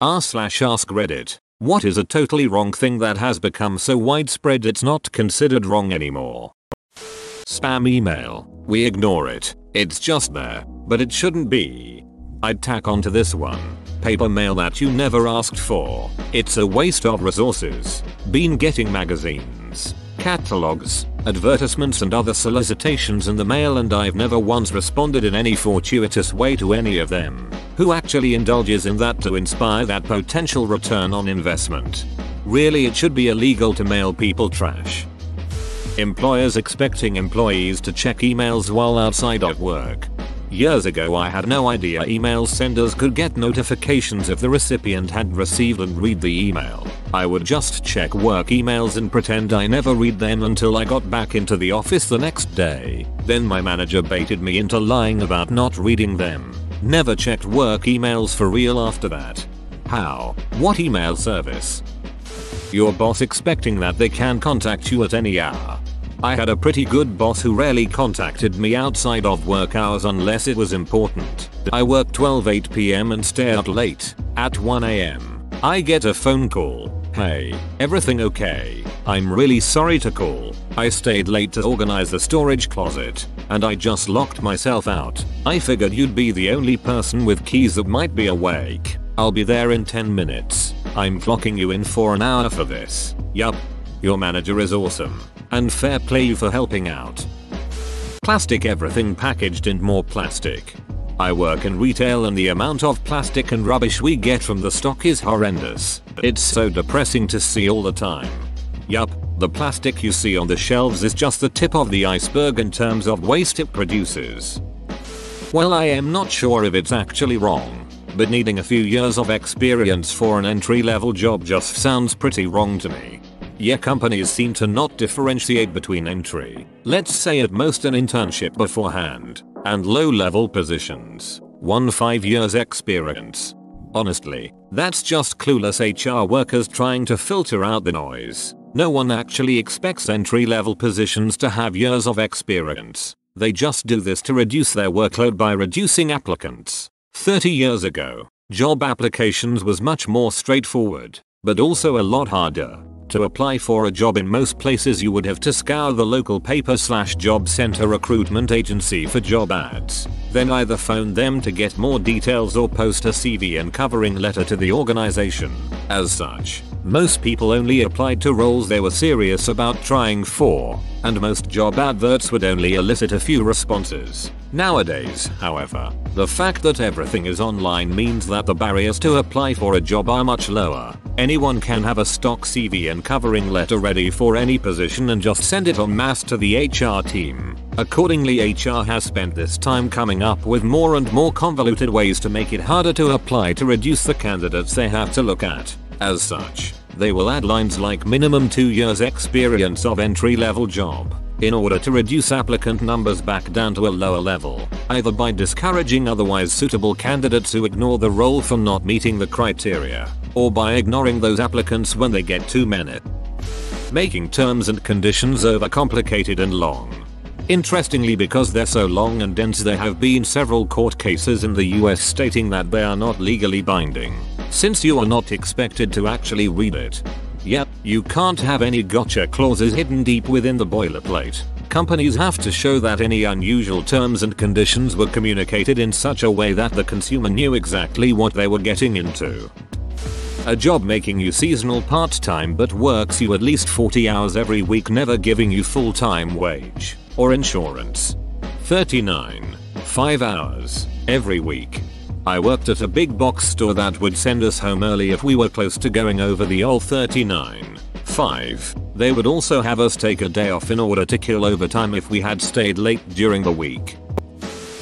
r/ask Reddit. What is a totally wrong thing that has become so widespread it's not considered wrong anymore? Spam email. We ignore it. It's just there, but it shouldn't be. I'd tack onto this one. Paper mail that you never asked for. It's a waste of resources. Been getting magazines, catalogs, advertisements and other solicitations in the mail and I've never once responded in any fortuitous way to any of them. Who actually indulges in that to inspire that potential return on investment? Really, it should be illegal to mail people trash. Employers expecting employees to check emails while outside of work. Years ago I had no idea email senders could get notifications if the recipient hadn't received and read the email. I would just check work emails and pretend I never read them until I got back into the office the next day. Then my manager baited me into lying about not reading them. Never checked work emails for real after that. How? What email service? Your boss expecting that they can contact you at any hour. I had a pretty good boss who rarely contacted me outside of work hours unless it was important. I work 12-8 p.m. and stay out late. At 1 a.m. I get a phone call. Hey, everything okay? I'm really sorry to call. I stayed late to organize the storage closet, and I just locked myself out. I figured you'd be the only person with keys that might be awake. I'll be there in 10 minutes. I'm clocking you in for an hour for this. Yup. Your manager is awesome. And fair play you for helping out. Plastic everything packaged in more plastic. I work in retail and the amount of plastic and rubbish we get from the stock is horrendous. It's so depressing to see all the time. Yup, the plastic you see on the shelves is just the tip of the iceberg in terms of waste it produces. Well, I am not sure if it's actually wrong, but needing a few years of experience for an entry-level job just sounds pretty wrong to me. Yeah, companies seem to not differentiate between entry, let's say at most an internship beforehand, and low-level positions. 5 years experience. Honestly, that's just clueless HR workers trying to filter out the noise. No one actually expects entry-level positions to have years of experience. They just do this to reduce their workload by reducing applicants. 30 years ago, job applications was much more straightforward, but also a lot harder. To apply for a job in most places you would have to scour the local paper/job center recruitment agency for job ads, then either phone them to get more details or post a CV and covering letter to the organization. As such, most people only applied to roles they were serious about trying for, and most job adverts would only elicit a few responses. Nowadays, however, the fact that everything is online means that the barriers to apply for a job are much lower. Anyone can have a stock CV and covering letter ready for any position and just send it en masse to the HR team. Accordingly, HR has spent this time coming up with more and more convoluted ways to make it harder to apply to reduce the candidates they have to look at. As such, they will add lines like minimum 2 years experience of entry-level job, in order to reduce applicant numbers back down to a lower level, either by discouraging otherwise suitable candidates who ignore the role for not meeting the criteria, or by ignoring those applicants when they get too many. Making terms and conditions overcomplicated and long. Interestingly, because they're so long and dense, there have been several court cases in the US stating that they are not legally binding, since you are not expected to actually read it. Yep, you can't have any gotcha clauses hidden deep within the boilerplate. Companies have to show that any unusual terms and conditions were communicated in such a way that the consumer knew exactly what they were getting into. A job making you seasonal part-time but works you at least 40 hours every week, never giving you full-time wage or insurance. 39. 5 hours every week. I worked at a big box store that would send us home early if we were close to going over the old 39. 5. They would also have us take a day off in order to kill overtime if we had stayed late during the week.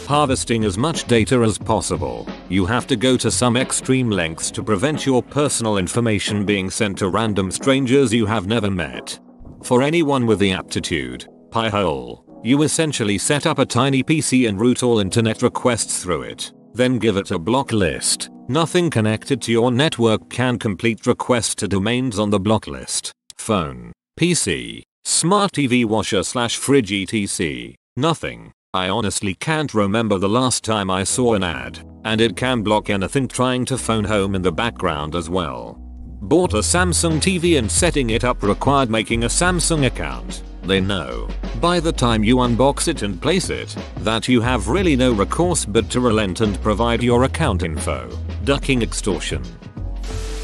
Harvesting as much data as possible. You have to go to some extreme lengths to prevent your personal information being sent to random strangers you have never met. For anyone with the aptitude, Pi-hole, you essentially set up a tiny PC and route all internet requests through it. Then give it a block list. Nothing connected to your network can complete requests to domains on the block list. Phone, PC, smart TV, washer/fridge, etc. Nothing. I honestly can't remember the last time I saw an ad, and it can block anything trying to phone home in the background as well. Bought a Samsung TV and setting it up required making a Samsung account. They know, by the time you unbox it and place it, that you have really no recourse but to relent and provide your account info, ducking extortion.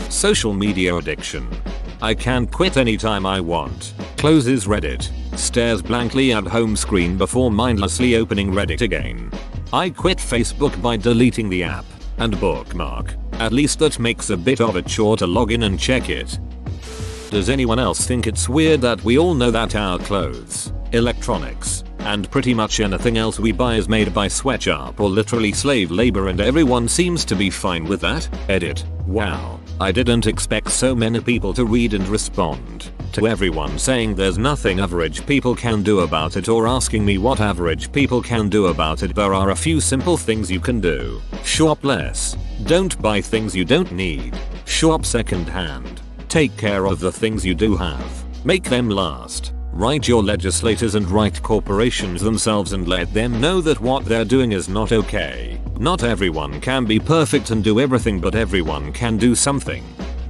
Social media addiction. I can't quit anytime I want. Closes Reddit. Stares blankly at home screen before mindlessly opening Reddit again. I quit Facebook by deleting the app and bookmark. At least that makes a bit of a chore to log in and check it. Does anyone else think it's weird that we all know that our clothes, electronics, and pretty much anything else we buy is made by sweatshop or literally slave labor and everyone seems to be fine with that? Edit. Wow. I didn't expect so many people to read and respond to everyone saying there's nothing average people can do about it or asking me what average people can do about it. There are a few simple things you can do. Shop less. Don't buy things you don't need. Shop second hand. Take care of the things you do have. Make them last. Write your legislators and write corporations themselves and let them know that what they're doing is not okay. Not everyone can be perfect and do everything, but everyone can do something.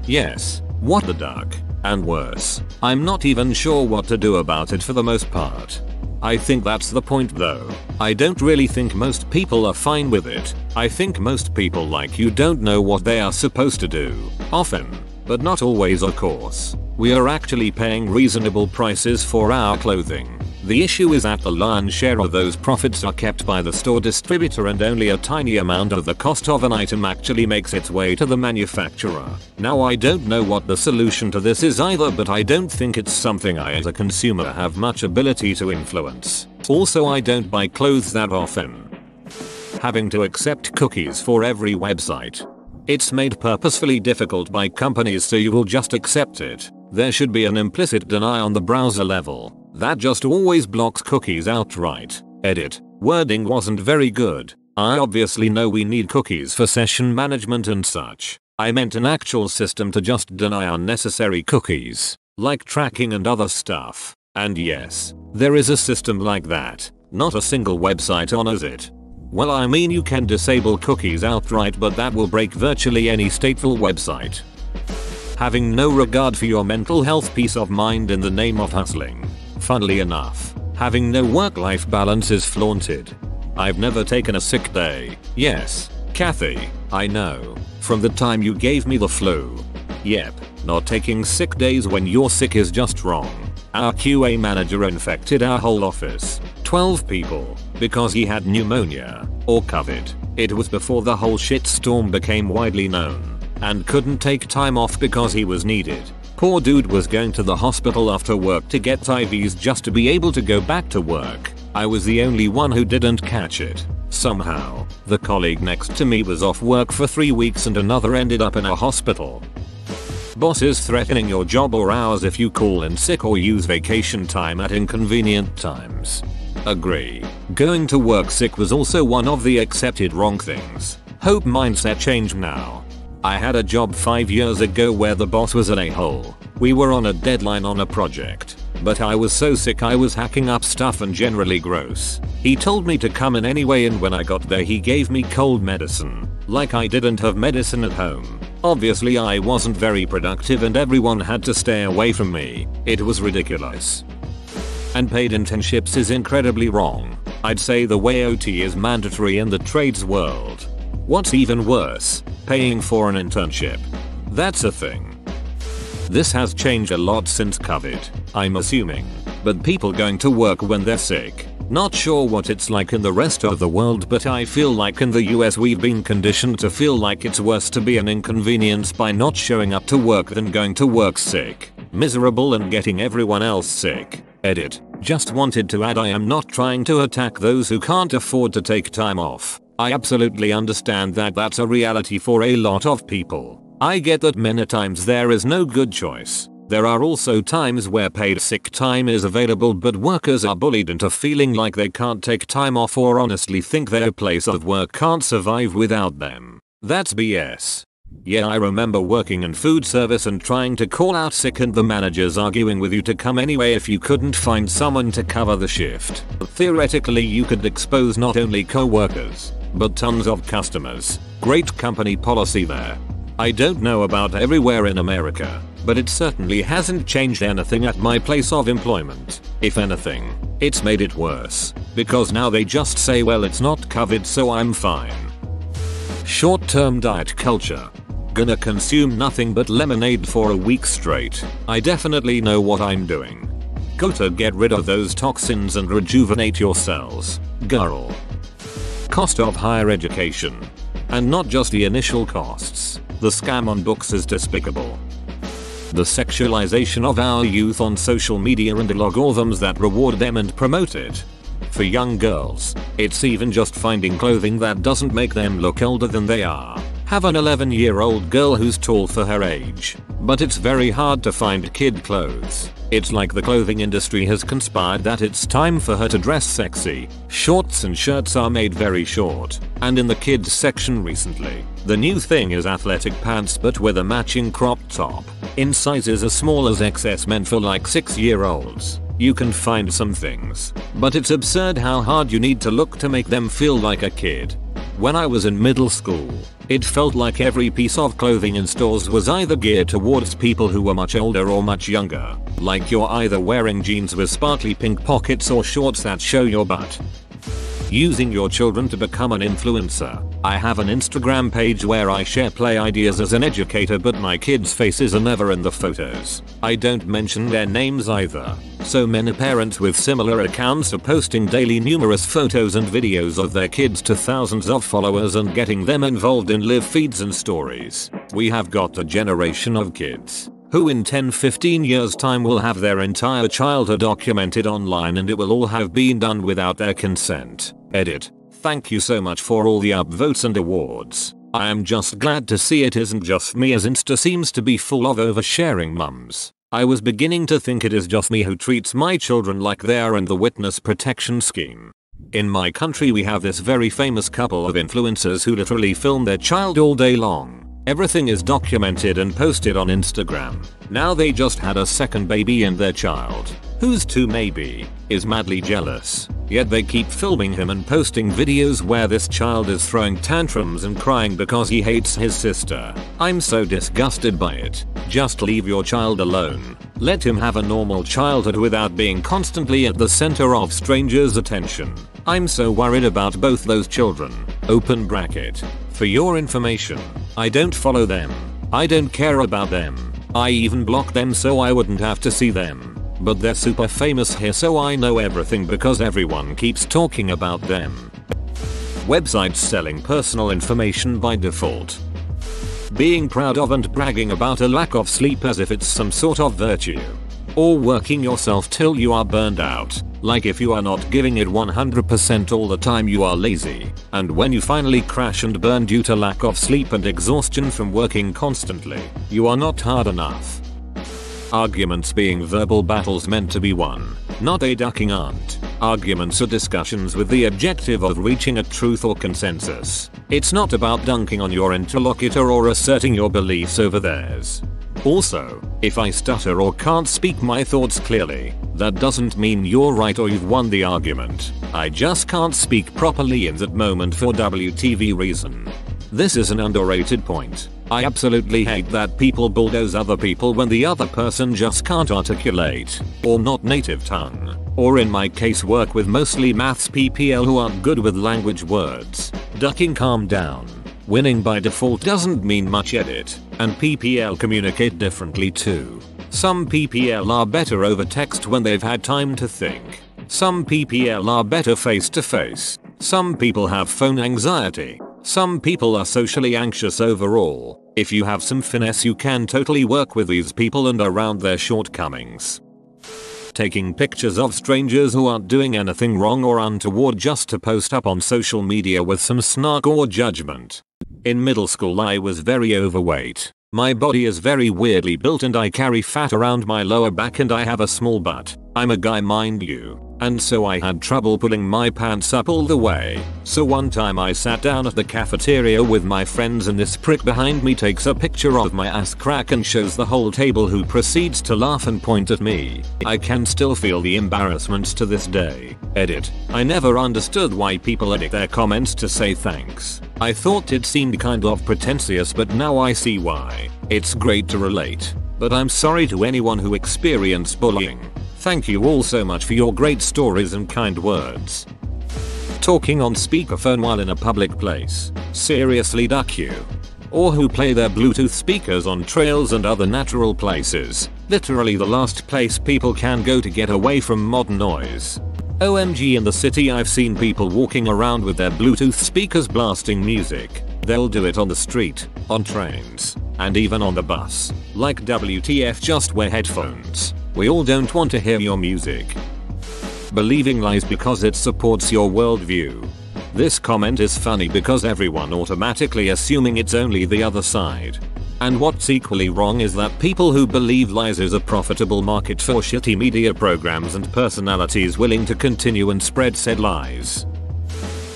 Yes, what the duck? And worse, I'm not even sure what to do about it for the most part. I think that's the point though. I don't really think most people are fine with it. I think most people like you don't know what they are supposed to do. Often, but not always of course. We are actually paying reasonable prices for our clothing. The issue is that the lion's share of those profits are kept by the store distributor and only a tiny amount of the cost of an item actually makes its way to the manufacturer. Now I don't know what the solution to this is either, but I don't think it's something I as a consumer have much ability to influence. Also, I don't buy clothes that often. Having to accept cookies for every website. It's made purposefully difficult by companies so you will just accept it. There should be an implicit deny on the browser level. That just always blocks cookies outright. Edit. Wording wasn't very good. I obviously know we need cookies for session management and such. I meant an actual system to just deny unnecessary cookies, like tracking and other stuff. And yes, there is a system like that. Not a single website honors it. Well, I mean, you can disable cookies outright, but that will break virtually any stateful website. Having no regard for your mental health, peace of mind in the name of hustling. Funnily enough, having no work-life balance is flaunted. I've never taken a sick day. Yes, Kathy, I know. From the time you gave me the flu. Yep, not taking sick days when you're sick is just wrong. Our QA manager infected our whole office, 12 people, because he had pneumonia, or COVID. It was before the whole shitstorm became widely known, and couldn't take time off because he was needed. Poor dude was going to the hospital after work to get IVs just to be able to go back to work. I was the only one who didn't catch it. Somehow, the colleague next to me was off work for 3 weeks and another ended up in a hospital. Bosses threatening your job or hours if you call in sick or use vacation time at inconvenient times. Agree. Going to work sick was also one of the accepted wrong things. Hope mindset change now. I had a job 5 years ago where the boss was an a-hole. We were on a deadline on a project, but I was so sick I was hacking up stuff and generally gross. He told me to come in anyway, and when I got there he gave me cold medicine, like I didn't have medicine at home. Obviously I wasn't very productive and everyone had to stay away from me. It was ridiculous. And paid internships is incredibly wrong. I'd say the way OT is mandatory in the trades world. What's even worse, paying for an internship. That's a thing. This has changed a lot since COVID, I'm assuming. But people going to work when they're sick. Not sure what it's like in the rest of the world, but I feel like in the US we've been conditioned to feel like it's worse to be an inconvenience by not showing up to work than going to work sick, miserable and getting everyone else sick. Edit. Just wanted to add, I am not trying to attack those who can't afford to take time off. I absolutely understand that that's a reality for a lot of people. I get that many times there is no good choice. There are also times where paid sick time is available, but workers are bullied into feeling like they can't take time off or honestly think their place of work can't survive without them. That's BS. Yeah, I remember working in food service and trying to call out sick and the managers arguing with you to come anyway if you couldn't find someone to cover the shift. Theoretically you could expose not only co-workers, but tons of customers. Great company policy there. I don't know about everywhere in America, but it certainly hasn't changed anything at my place of employment. If anything, it's made it worse, because now they just say, well, it's not covered so I'm fine. Short-term diet culture. Gonna consume nothing but lemonade for a week straight. I definitely know what I'm doing. Go to get rid of those toxins and rejuvenate your cells, girl. Cost of higher education. And not just the initial costs. The scam on books is despicable. The sexualization of our youth on social media and the algorithms that reward them and promote it. For young girls, it's even just finding clothing that doesn't make them look older than they are. Have an 11-year-old girl who's tall for her age, but it's very hard to find kid clothes. It's like the clothing industry has conspired that it's time for her to dress sexy. Shorts and shirts are made very short, and in the kids section recently, the new thing is athletic pants but with a matching crop top, in sizes as small as XS meant for like 6-year-olds. You can find some things, but it's absurd how hard you need to look to make them feel like a kid. When I was in middle school, it felt like every piece of clothing in stores was either geared towards people who were much older or much younger. Like you're either wearing jeans with sparkly pink pockets or shorts that show your butt. Using your children to become an influencer. I have an Instagram page where I share play ideas as an educator, but my kids' faces are never in the photos. I don't mention their names either. So many parents with similar accounts are posting daily numerous photos and videos of their kids to thousands of followers and getting them involved in live feeds and stories. We have got a generation of kids who in 10-15 years time will have their entire childhood documented online, and it will all have been done without their consent. Edit. Thank you so much for all the upvotes and awards. I am just glad to see it isn't just me, as Insta seems to be full of oversharing mums. I was beginning to think it is just me who treats my children like they are in the witness protection scheme. In my country we have this very famous couple of influencers who literally film their child all day long. Everything is documented and posted on Instagram. Now they just had a second baby, and their child, who's 2 maybe, is madly jealous. Yet they keep filming him and posting videos where this child is throwing tantrums and crying because he hates his sister. I'm so disgusted by it. Just leave your child alone. Let him have a normal childhood without being constantly at the center of strangers' attention. I'm so worried about both those children. Open bracket. For your information, I don't follow them. I don't care about them. I even block them so I wouldn't have to see them. But they're super famous here, so I know everything because everyone keeps talking about them. Websites selling personal information by default. Being proud of and bragging about a lack of sleep as if it's some sort of virtue. Or working yourself till you are burned out. Like if you are not giving it 100% all the time, you are lazy. And when you finally crash and burn due to lack of sleep and exhaustion from working constantly, you are not hard enough. Arguments being verbal battles meant to be won, not a ducking aunt. Arguments are discussions with the objective of reaching a truth or consensus. It's not about dunking on your interlocutor or asserting your beliefs over theirs. Also, if I stutter or can't speak my thoughts clearly, that doesn't mean you're right or you've won the argument. I just can't speak properly in that moment for WTV reason. This is an underrated point. I absolutely hate that people bulldoze other people when the other person just can't articulate, or not native tongue, or in my case work with mostly maths PPL who aren't good with language words. Ducking, calm down. Winning by default doesn't mean much, edit, and PPL communicate differently too. Some PPL are better over text when they've had time to think. Some PPL are better face to face. Some people have phone anxiety. Some people are socially anxious overall. If you have some finesse, you can totally work with these people and around their shortcomings. Taking pictures of strangers who aren't doing anything wrong or untoward just to post up on social media with some snark or judgment. In middle school I was very overweight. My body is very weirdly built and I carry fat around my lower back and I have a small butt. I'm a guy, mind you, and so I had trouble pulling my pants up all the way. So one time I sat down at the cafeteria with my friends and this prick behind me takes a picture of my ass crack and shows the whole table, who proceeds to laugh and point at me. I can still feel the embarrassment to this day. Edit. I never understood why people edit their comments to say thanks. I thought it seemed kind of pretentious, but now I see why. It's great to relate. But I'm sorry to anyone who experienced bullying. Thank you all so much for your great stories and kind words. Talking on speakerphone while in a public place. Seriously, duck you. Or who play their Bluetooth speakers on trails and other natural places. Literally the last place people can go to get away from modern noise. OMG, in the city I've seen people walking around with their Bluetooth speakers blasting music. They'll do it on the street, on trains, and even on the bus. Like WTF, just wear headphones. We all don't want to hear your music. Believing lies because it supports your worldview. This comment is funny because everyone automatically assuming it's only the other side. And what's equally wrong is that people who believe lies is a profitable market for shitty media programs and personalities willing to continue and spread said lies.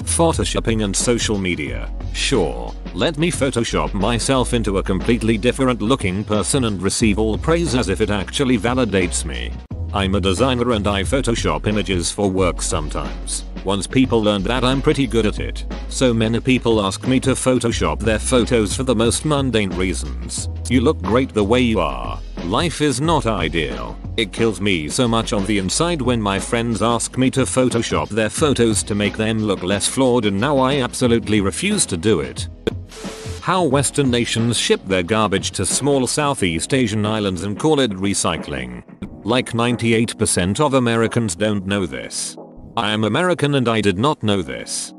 Photoshopping and social media. Sure, let me Photoshop myself into a completely different looking person and receive all praise as if it actually validates me. I'm a designer and I Photoshop images for work sometimes. Once people learned that I'm pretty good at it, so many people ask me to Photoshop their photos for the most mundane reasons. You look great the way you are. Life is not ideal. It kills me so much on the inside when my friends ask me to Photoshop their photos to make them look less flawed, and now I absolutely refuse to do it. How Western nations ship their garbage to small Southeast Asian islands and call it recycling. Like 98% of Americans don't know this. I am American and I did not know this.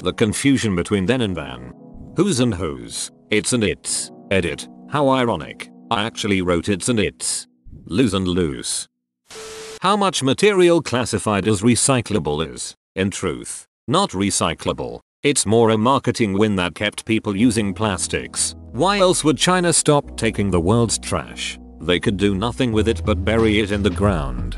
The confusion between then and than. Who's and whose. It's and it's. Edit. How ironic. I actually wrote it's and it's. Lose and loose. How much material classified as recyclable is, in truth, not recyclable. It's more a marketing win that kept people using plastics. Why else would China stop taking the world's trash? They could do nothing with it but bury it in the ground.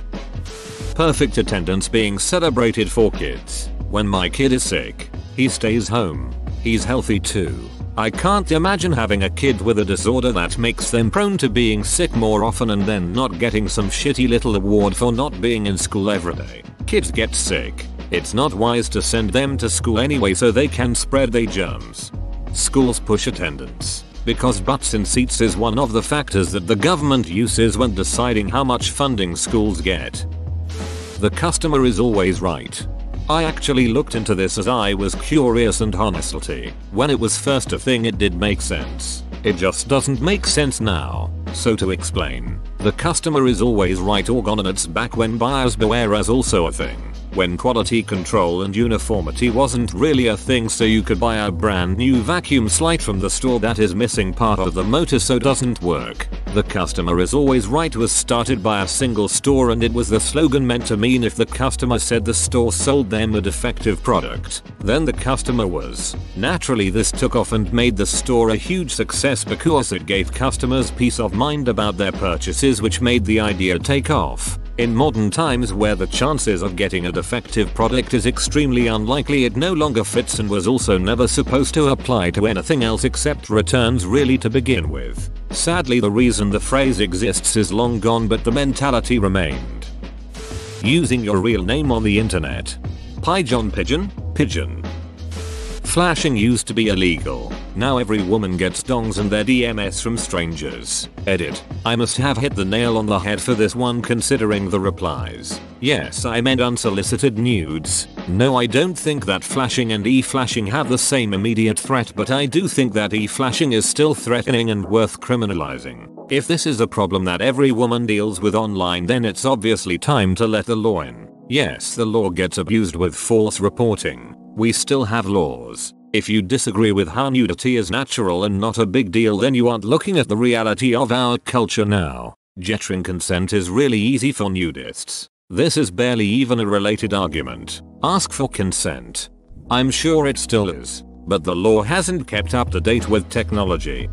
Perfect attendance being celebrated for kids. When my kid is sick, he stays home. He's healthy too. I can't imagine having a kid with a disorder that makes them prone to being sick more often and then not getting some shitty little award for not being in school every day. Kids get sick. It's not wise to send them to school anyway so they can spread their germs. Schools push attendance because butts in seats is one of the factors that the government uses when deciding how much funding schools get. The customer is always right. I actually looked into this as I was curious, and honestly, when it was first a thing it did make sense. It just doesn't make sense now. So to explain, the customer is always right or gone, and it's back when buyers beware was also a thing. When quality control and uniformity wasn't really a thing, so you could buy a brand new vacuum slide from the store that is missing part of the motor so doesn't work. The customer is always right was started by a single store, and it was the slogan meant to mean if the customer said the store sold them a defective product, then the customer was. Naturally this took off and made the store a huge success because it gave customers peace of mind about their purchases, which made the idea take off. In modern times, where the chances of getting a defective product is extremely unlikely, it no longer fits and was also never supposed to apply to anything else except returns really to begin with. Sadly, the reason the phrase exists is long gone, but the mentality remained. Using your real name on the internet. Pigeon. Flashing used to be illegal. Now every woman gets dongs and their DMS from strangers. Edit. I must have hit the nail on the head for this one considering the replies. Yes, I meant unsolicited nudes. No, I don't think that flashing and e-flashing have the same immediate threat, but I do think that e-flashing is still threatening and worth criminalizing. If this is a problem that every woman deals with online, then it's obviously time to let the law in. Yes, the law gets abused with false reporting. We still have laws. If you disagree with how nudity is natural and not a big deal, then you aren't looking at the reality of our culture now. Getting consent is really easy for nudists. This is barely even a related argument. Ask for consent. I'm sure it still is, but the law hasn't kept up to date with technology.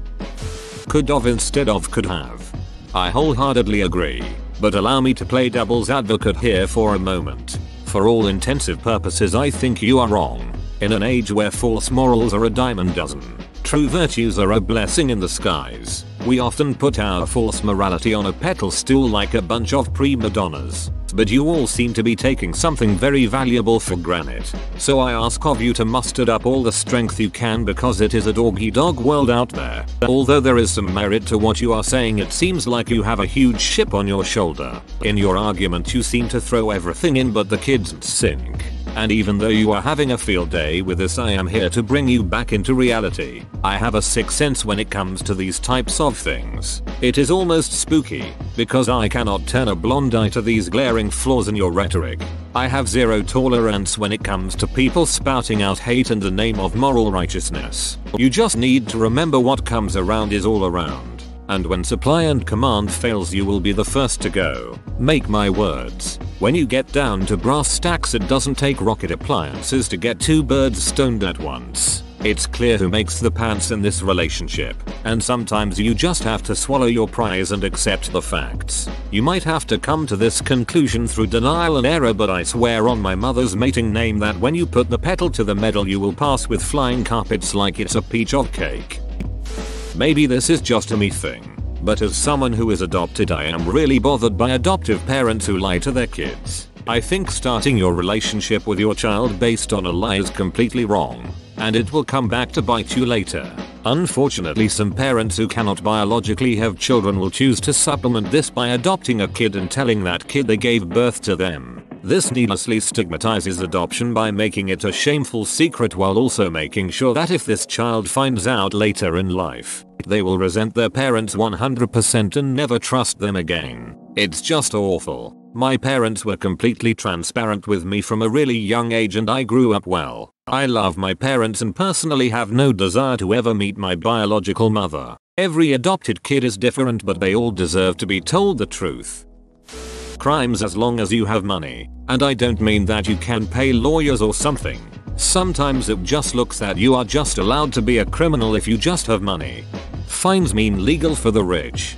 Could have instead of could have. I wholeheartedly agree. But allow me to play devil's advocate here for a moment. For all intensive purposes, I think you are wrong. In an age where false morals are a dime a dozen, true virtues are a blessing in the skies, we often put our false morality on a pedestal like a bunch of prima donnas. But you all seem to be taking something very valuable for granted. So I ask of you to muster up all the strength you can, because it is a dog-eat-dog world out there. Although there is some merit to what you are saying, it seems like you have a huge ship on your shoulder. In your argument you seem to throw everything in but the kids and sink. And even though you are having a field day with this, I am here to bring you back into reality. I have a sixth sense when it comes to these types of things. It is almost spooky, because I cannot turn a blind eye to these glaring flaws in your rhetoric. I have zero tolerance when it comes to people spouting out hate in the name of moral righteousness. You just need to remember what comes around is all around. And when supply and command fails, you will be the first to go. Make my words. When you get down to brass tacks, it doesn't take rocket appliances to get two birds stoned at once. It's clear who makes the pants in this relationship, and sometimes you just have to swallow your pride and accept the facts. You might have to come to this conclusion through denial and error, but I swear on my mother's mating name that when you put the pedal to the metal, you will pass with flying carpets like it's a peach of cake. Maybe this is just a me thing, but as someone who is adopted, I am really bothered by adoptive parents who lie to their kids. I think starting your relationship with your child based on a lie is completely wrong, and it will come back to bite you later. Unfortunately, some parents who cannot biologically have children will choose to supplement this by adopting a kid and telling that kid they gave birth to them. This needlessly stigmatizes adoption by making it a shameful secret, while also making sure that if this child finds out later in life, they will resent their parents 100% and never trust them again. It's just awful. My parents were completely transparent with me from a really young age, and I grew up well. I love my parents and personally have no desire to ever meet my biological mother. Every adopted kid is different, but they all deserve to be told the truth. Crimes as long as you have money, and I don't mean that you can pay lawyers or something. Sometimes it just looks that you are just allowed to be a criminal if you just have money. Fines mean legal for the rich.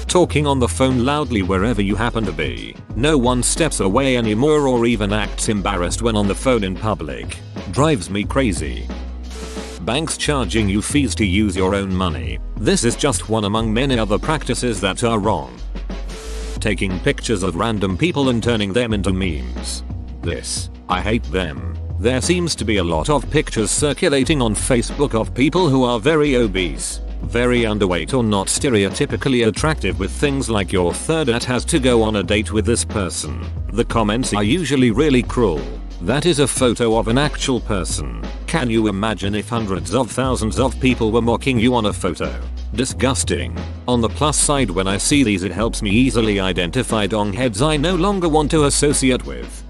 Talking on the phone loudly wherever you happen to be. No one steps away anymore or even acts embarrassed when on the phone in public. Drives me crazy. Banks charging you fees to use your own money. This is just one among many other practices that are wrong. Taking pictures of random people and turning them into memes. I hate them. There seems to be a lot of pictures circulating on Facebook of people who are very obese, very underweight, or not stereotypically attractive, with things like your third aunt has to go on a date with this person. The comments are usually really cruel. That is a photo of an actual person. Can you imagine if hundreds of thousands of people were mocking you on a photo? Disgusting. On the plus side, when I see these, it helps me easily identify dongheads I no longer want to associate with.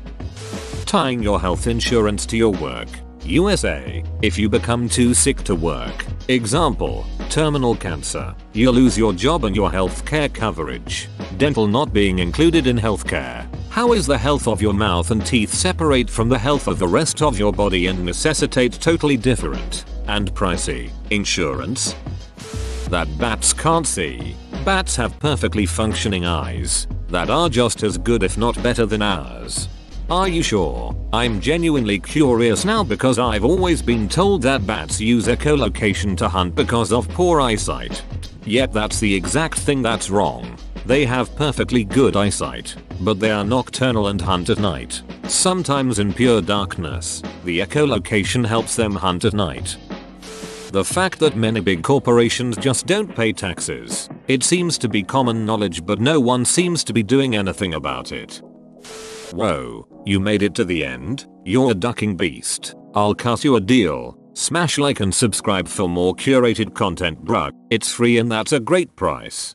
Tying your health insurance to your work. USA. If you become too sick to work, example, terminal cancer, you lose your job and your healthcare coverage. Dental not being included in healthcare. How is the health of your mouth and teeth separate from the health of the rest of your body and necessitate totally different and pricey insurance? That bats can't see. Bats have perfectly functioning eyes that are just as good if not better than ours. Are you sure? I'm genuinely curious now, because I've always been told that bats use echolocation to hunt because of poor eyesight. Yet that's the exact thing that's wrong. They have perfectly good eyesight, but they are nocturnal and hunt at night. Sometimes in pure darkness. The echolocation helps them hunt at night. The fact that many big corporations just don't pay taxes. It seems to be common knowledge, but no one seems to be doing anything about it. Whoa, you made it to the end? You're a ducking beast. I'll cut you a deal. Smash like and subscribe for more curated content, bruh. It's free and that's a great price.